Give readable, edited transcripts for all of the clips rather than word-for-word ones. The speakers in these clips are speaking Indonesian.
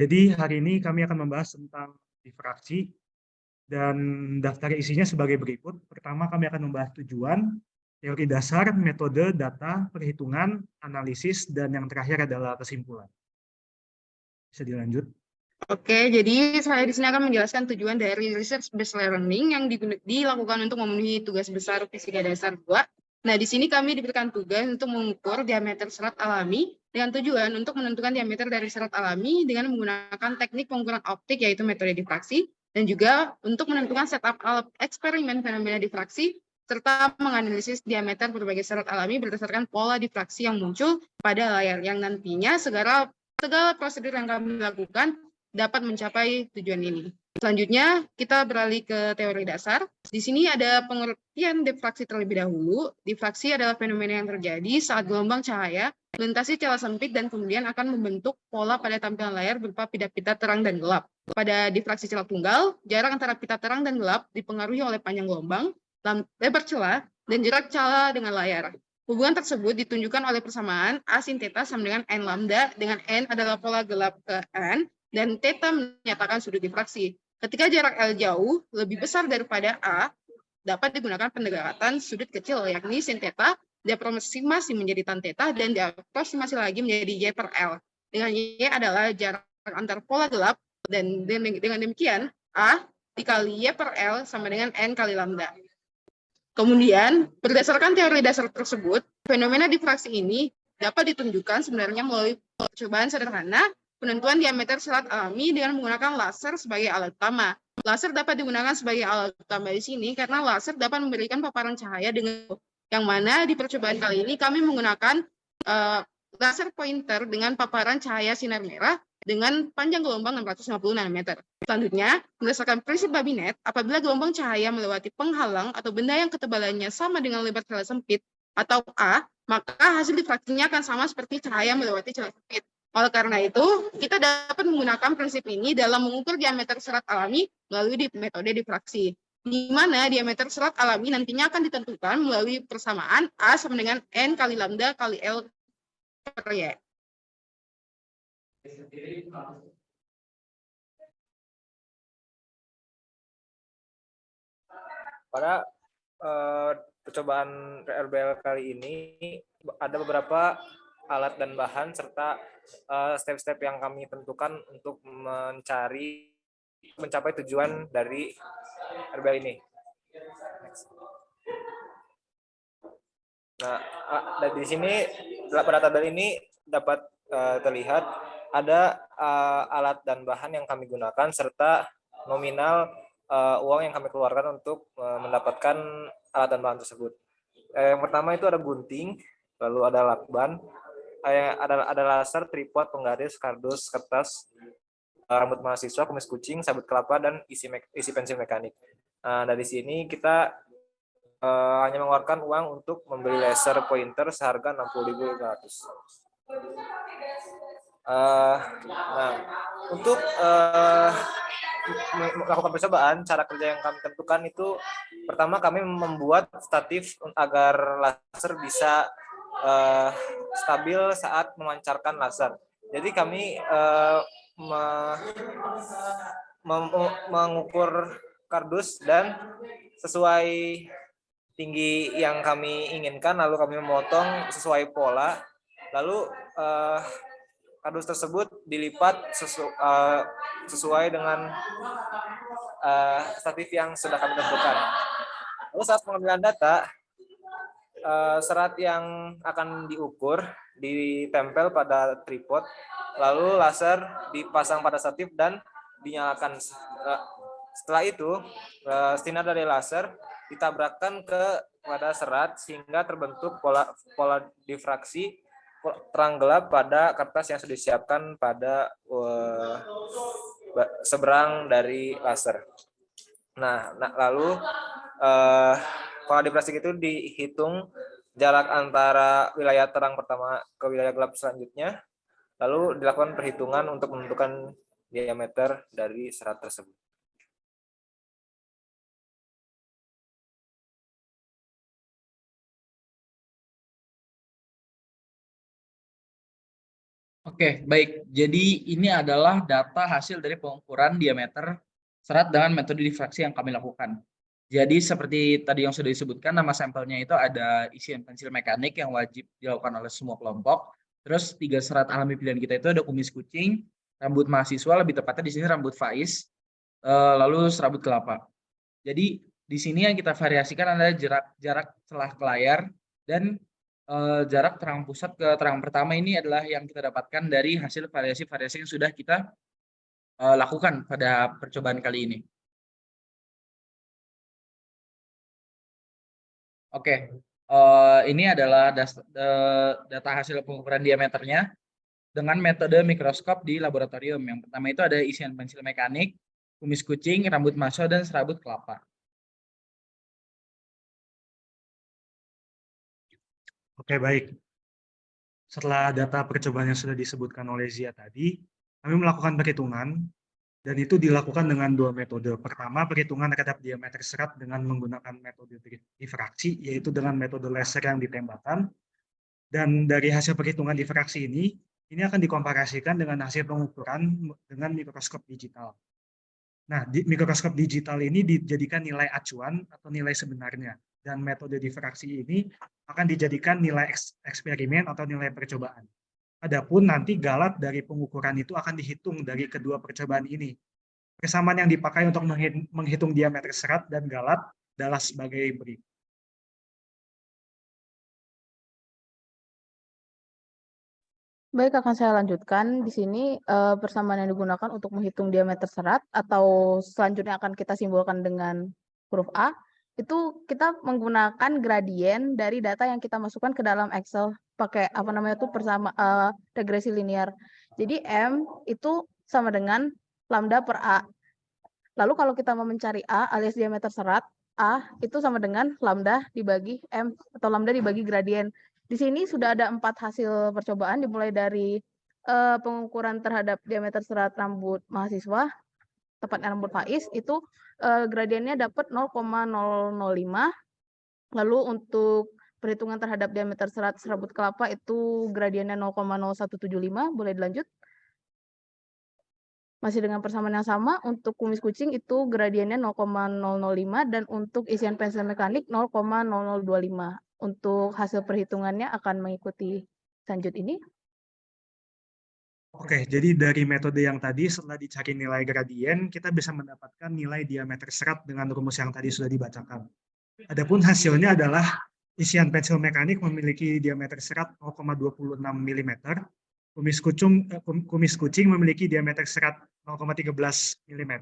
Jadi hari ini kami akan membahas tentang difraksi dan daftar isinya sebagai berikut. Pertama kami akan membahas tujuan, teori dasar, metode, data, perhitungan, analisis, dan yang terakhir adalah kesimpulan. Bisa dilanjut. Oke, jadi saya di sini akan menjelaskan tujuan dari research based learning yang dilakukan untuk memenuhi tugas besar fisika dasar 2. Nah, di sini kami diberikan tugas untuk mengukur diameter serat alami dengan tujuan untuk menentukan diameter dari serat alami dengan menggunakan teknik pengukuran optik yaitu metode difraksi dan juga untuk menentukan setup eksperimen fenomena difraksi serta menganalisis diameter berbagai serat alami berdasarkan pola difraksi yang muncul pada layar yang nantinya segala prosedur yang kami lakukan dapat mencapai tujuan ini. Selanjutnya, kita beralih ke teori dasar. Di sini ada pengertian difraksi terlebih dahulu. Difraksi adalah fenomena yang terjadi saat gelombang cahaya melintasi celah sempit dan kemudian akan membentuk pola pada tampilan layar berupa pita-pita terang dan gelap. Pada difraksi celah tunggal, jarak antara pita terang dan gelap dipengaruhi oleh panjang gelombang, lebar celah, dan jarak celah dengan layar. Hubungan tersebut ditunjukkan oleh persamaan A sin theta sama dengan N lambda, dengan N adalah pola gelap ke N, dan theta menyatakan sudut difraksi. Ketika jarak L jauh lebih besar daripada A, dapat digunakan pendekatan sudut kecil, yakni sin theta, diaproksimasi menjadi tan theta, dan diaproksimasi lagi menjadi Y per L. Dengan Y adalah jarak antar pola gelap, dan dengan demikian, A dikali Y per L sama dengan N kali lambda. Kemudian, berdasarkan teori dasar tersebut, fenomena difraksi ini dapat ditunjukkan sebenarnya melalui percobaan sederhana penentuan diameter serat alami dengan menggunakan laser sebagai alat utama. Laser dapat digunakan sebagai alat utama di sini karena laser dapat memberikan paparan cahaya dengan yang mana di percobaan kali ini kami menggunakan laser pointer dengan paparan cahaya sinar merah dengan panjang gelombang 650 nanometer. Selanjutnya, berdasarkan prinsip Babinet, apabila gelombang cahaya melewati penghalang atau benda yang ketebalannya sama dengan lebar celah sempit atau A, maka hasil difraksinya akan sama seperti cahaya melewati celah sempit. Oleh karena itu, kita dapat menggunakan prinsip ini dalam mengukur diameter serat alami melalui metode difraksi, di mana diameter serat alami nantinya akan ditentukan melalui persamaan A sama dengan N kali lambda kali L per Y. Pada percobaan RBL kali ini ada beberapa alat dan bahan serta step-step yang kami tentukan untuk mencapai tujuan dari RBL ini. Nah, dari sini pada tabel ini dapat terlihat ada alat dan bahan yang kami gunakan serta nominal uang yang kami keluarkan untuk mendapatkan alat dan bahan tersebut. Yang pertama itu ada gunting, lalu ada lakban, ada laser, tripod, penggaris, kardus, kertas, rambut mahasiswa, kumis kucing, sabut kelapa, dan isi pensil mekanik. Nah, dari sini kita hanya mengeluarkan uang untuk membeli laser pointer seharga 60.500. Nah, untuk melakukan percobaan, cara kerja yang kami tentukan itu pertama kami membuat statif agar laser bisa stabil saat memancarkan laser. Jadi kami mengukur kardus dan sesuai tinggi yang kami inginkan, lalu kami memotong sesuai pola, lalu kardus tersebut dilipat sesuai dengan statif yang sudah kami tentukan. Lalu saat pengambilan data, serat yang akan diukur ditempel pada tripod, lalu laser dipasang pada statif dan dinyalakan. Setelah itu, sinar dari laser ditabrakkan pada serat sehingga terbentuk pola difraksi terang gelap pada kertas yang sudah disiapkan pada seberang dari laser. Nah lalu pola difraksi itu dihitung jarak antara wilayah terang pertama ke wilayah gelap selanjutnya, lalu dilakukan perhitungan untuk menentukan diameter dari serat tersebut. Oke, baik. Jadi ini adalah data hasil dari pengukuran diameter serat dengan metode difraksi yang kami lakukan. Jadi seperti tadi yang sudah disebutkan, nama sampelnya itu ada isian pensil mekanik yang wajib dilakukan oleh semua kelompok. Terus 3 serat alami pilihan kita itu ada kumis kucing, rambut mahasiswa, lebih tepatnya di sini rambut Faiz, lalu serabut kelapa. Jadi di sini yang kita variasikan adalah jarak celah ke layar dan jarak terang pusat ke terang pertama ini adalah yang kita dapatkan dari hasil variasi-variasi yang sudah kita lakukan pada percobaan kali ini. Oke, ini adalah data hasil pengukuran diameternya dengan metode mikroskop di laboratorium. Yang pertama itu ada isian pensil mekanik, kumis kucing, rambut mahasiswa, dan serabut kelapa. Oke, baik. Setelah data percobaan yang sudah disebutkan oleh Zia tadi, kami melakukan perhitungan dan itu dilakukan dengan 2 metode. Pertama, perhitungan terhadap diameter serat dengan menggunakan metode difraksi, yaitu dengan metode laser yang ditembakkan. Dan dari hasil perhitungan difraksi ini akan dikomparasikan dengan hasil pengukuran dengan mikroskop digital. Nah, di mikroskop digital ini dijadikan nilai acuan atau nilai sebenarnya. Dan metode difraksi ini akan dijadikan nilai eksperimen atau nilai percobaan. Adapun nanti galat dari pengukuran itu akan dihitung dari kedua percobaan ini. Persamaan yang dipakai untuk menghitung diameter serat dan galat adalah sebagai berikut. Baik, akan saya lanjutkan. Di sini persamaan yang digunakan untuk menghitung diameter serat atau selanjutnya akan kita simbolkan dengan huruf A, itu kita menggunakan gradien dari data yang kita masukkan ke dalam Excel pakai apa namanya itu regresi linear. Jadi M itu sama dengan lambda per A. Lalu kalau kita mau mencari A alias diameter serat, A itu sama dengan lambda dibagi M atau lambda dibagi gradien. Di sini sudah ada 4 hasil percobaan dimulai dari pengukuran terhadap diameter serat rambut mahasiswa, tepatnya rambut Faiz, itu gradiennya dapat 0,005. Lalu untuk perhitungan terhadap diameter serat serabut kelapa itu gradiennya 0,0175, boleh dilanjut. Masih dengan persamaan yang sama, untuk kumis kucing itu gradiennya 0,005 dan untuk isian pensil mekanik 0,0025. Untuk hasil perhitungannya akan mengikuti lanjut ini. Oke, jadi dari metode yang tadi setelah dicari nilai gradien, kita bisa mendapatkan nilai diameter serat dengan rumus yang tadi sudah dibacakan. Adapun hasilnya adalah isian pensil mekanik memiliki diameter serat 0,26 mm, kumis kucing memiliki diameter serat 0,13 mm,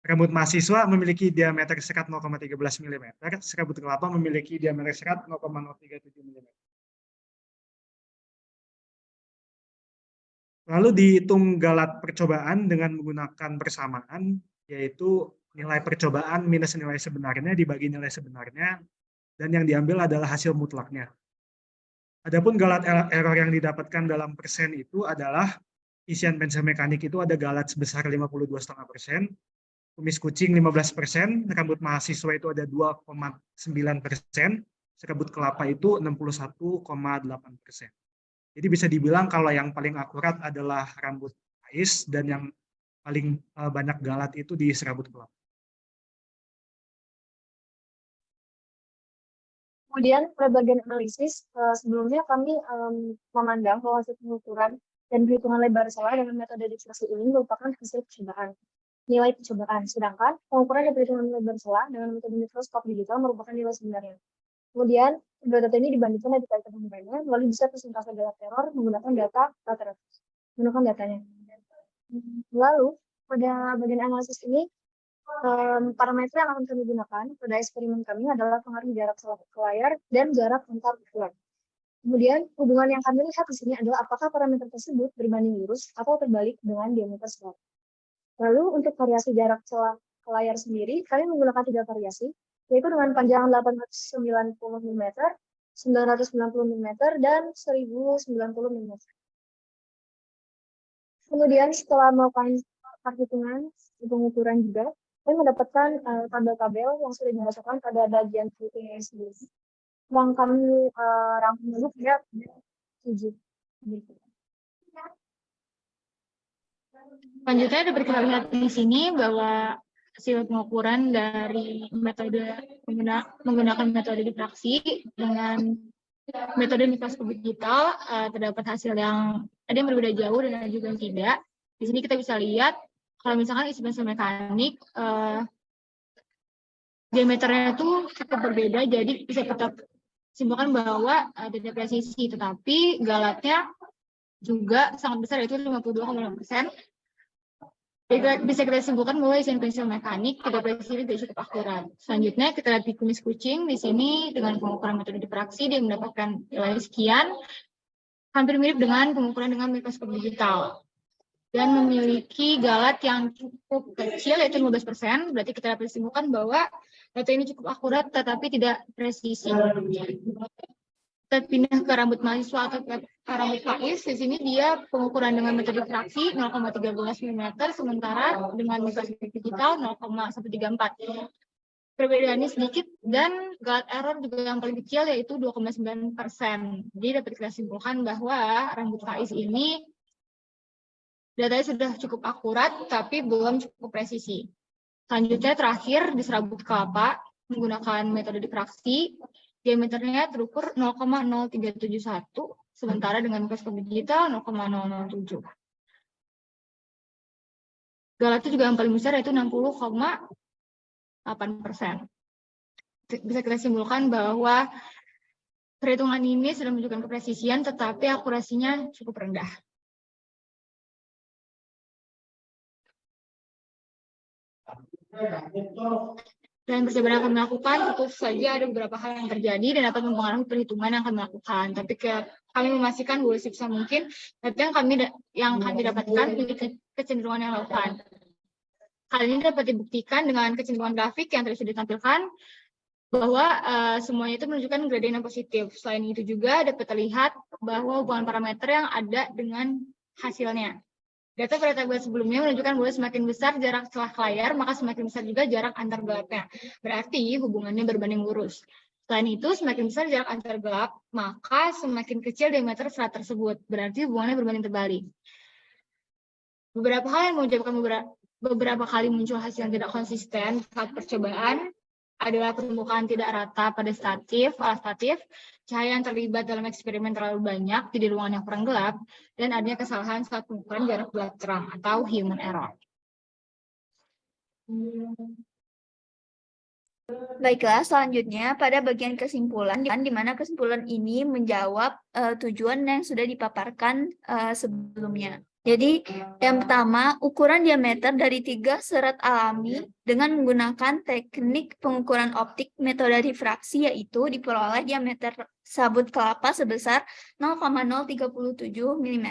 rambut mahasiswa memiliki diameter serat 0,13 mm, serabut kelapa memiliki diameter serat 0,037 mm. Lalu dihitung galat percobaan dengan menggunakan persamaan, yaitu nilai percobaan minus nilai sebenarnya dibagi nilai sebenarnya, dan yang diambil adalah hasil mutlaknya. Adapun galat error yang didapatkan dalam persen itu adalah isian pensil mekanik itu ada galat sebesar 52,5%, kumis kucing 15%, rambut mahasiswa itu ada 2,9%, serabut kelapa itu 61,8%. Jadi bisa dibilang kalau yang paling akurat adalah rambut Faiz dan yang paling banyak galat itu di serabut kelapa. Kemudian pada bagian analisis, sebelumnya kami memandang bahwa hasil pengukuran dan perhitungan lebar salah dengan metode difraksi ini merupakan hasil percobaan, nilai percobaan. Sedangkan pengukuran dan perhitungan lebar salah dengan metode mikroskop digital merupakan nilai sebenarnya. Kemudian, kedua data ini dibandingkan dan dikaitkan dengannya, lalu bisa persentase galat error menggunakan datanya. Lalu, pada bagian analisis ini, parameter yang akan kami gunakan pada eksperimen kami adalah pengaruh jarak ke layar dan jarak antar ukuran. Kemudian, hubungan yang kami lihat di sini adalah apakah parameter tersebut berbanding lurus atau terbalik dengan diameter serat. Lalu, untuk variasi jarak celah ke layar sendiri, kami menggunakan 3 variasi, yaitu dengan panjang 890 mm, 990 mm, dan 1090 mm. Kemudian, setelah melakukan perhitungan pengukuran juga, kami mendapatkan tabel-tabel yang sudah dimasukkan pada bagian ini sendiri. Yang kami rangkum dulu pada 7. Selanjutnya dapat kita lihat di sini bahwa hasil pengukuran dari metode menggunakan metode diffraksi dengan metode mikroskop digital terdapat hasil yang ada yang berbeda jauh dan ada juga yang tidak. Di sini kita bisa lihat kalau misalkan isi pensil mekanik diameternya itu cukup berbeda, jadi bisa kita simpulkan bahwa tidak presisi, tetapi galatnya juga sangat besar, yaitu 52,6%. Bisa kita simpulkan bahwa isian pensil mekanik tidak presisi dan cukup akurat. Selanjutnya kita lihat di kumis kucing. Di sini dengan pengukuran metode diffraksi dia mendapatkan nilai sekian, hampir mirip dengan pengukuran dengan mikroskop digital. Dan memiliki galat yang cukup kecil, yaitu 15%. Berarti kita dapat simpulkan bahwa data ini cukup akurat tetapi tidak presisi. Kita pindah ke rambut mahasiswa atau ke rambut Faiz. Di sini dia pengukuran dengan metode diffraksi 0,13 mm, sementara dengan mikroskop digital 0,134. Perbedaannya sedikit dan galat error juga yang paling kecil yaitu 2,9%. Jadi dapat kita simpulkan bahwa rambut Faiz ini datanya sudah cukup akurat tapi belum cukup presisi. Selanjutnya terakhir di serabut kelapa menggunakan metode diffraksi, diameternya terukur 0,0371, sementara dengan mikroskop digital 0,007. Galatnya juga yang paling besar yaitu 60,8%. Bisa kita simpulkan bahwa perhitungan ini sudah menunjukkan kepresisian tetapi akurasinya cukup rendah. Dan percobaan yang kami lakukan tentu saja ada beberapa hal yang terjadi dan dapat mempengaruhi perhitungan yang kami lakukan. Tapi kami memastikan bahwa sebisa mungkin data yang kami dapatkan memiliki kecenderungan yang relevan. Hal ini dapat dibuktikan dengan kecenderungan grafik yang tadi sudah ditampilkan bahwa semuanya itu menunjukkan gradien yang positif. Selain itu juga dapat terlihat bahwa hubungan parameter yang ada dengan hasilnya. Data pada tabel sebelumnya menunjukkan bahwa semakin besar jarak celah layar, maka semakin besar juga jarak antar gelapnya. Berarti hubungannya berbanding lurus. Selain itu, semakin besar jarak antar gelap, maka semakin kecil diameter serat tersebut. Berarti hubungannya berbanding terbalik. Beberapa hal yang menyebabkan beberapa kali muncul hasil yang tidak konsisten saat percobaan adalah permukaan tidak rata pada alat statif, cahaya yang terlibat dalam eksperimen terlalu banyak di ruangan yang kurang gelap, dan adanya kesalahan saat pengukuran jarak gelap terang atau human error. Baiklah, selanjutnya pada bagian kesimpulan, di mana kesimpulan ini menjawab tujuan yang sudah dipaparkan sebelumnya. Jadi, yang pertama, ukuran diameter dari 3 serat alami dengan menggunakan teknik pengukuran optik metode diffraksi, yaitu diperoleh diameter sabut kelapa sebesar 0,037 mm,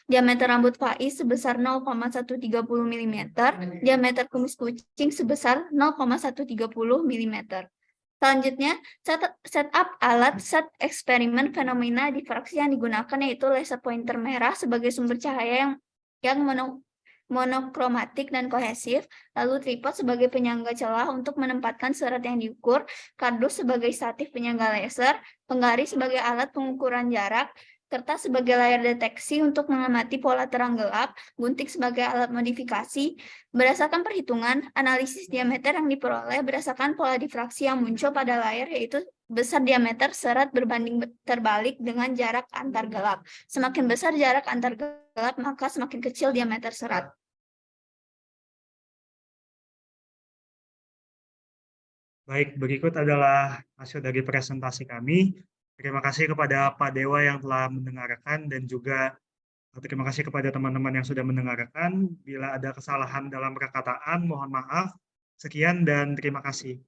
diameter rambut Faiz sebesar 0,130 mm, diameter kumis kucing sebesar 0,130 mm. Selanjutnya, setup alat set eksperimen fenomena diffraksi yang digunakan yaitu laser pointer merah sebagai sumber cahaya yang monokromatik dan kohesif, lalu tripod sebagai penyangga celah untuk menempatkan serat yang diukur, kardus sebagai statif penyangga laser, penggaris sebagai alat pengukuran jarak, kertas sebagai layar deteksi untuk mengamati pola terang gelap, gunting sebagai alat modifikasi. Berdasarkan perhitungan, analisis diameter yang diperoleh berdasarkan pola diffraksi yang muncul pada layar, yaitu besar diameter serat berbanding terbalik dengan jarak antar gelap. Semakin besar jarak antar gelap, maka semakin kecil diameter serat. Baik, berikut adalah hasil dari presentasi kami. Terima kasih kepada Pak Dewa yang telah mendengarkan dan juga terima kasih kepada teman-teman yang sudah mendengarkan. Bila ada kesalahan dalam perkataan, mohon maaf. Sekian dan terima kasih.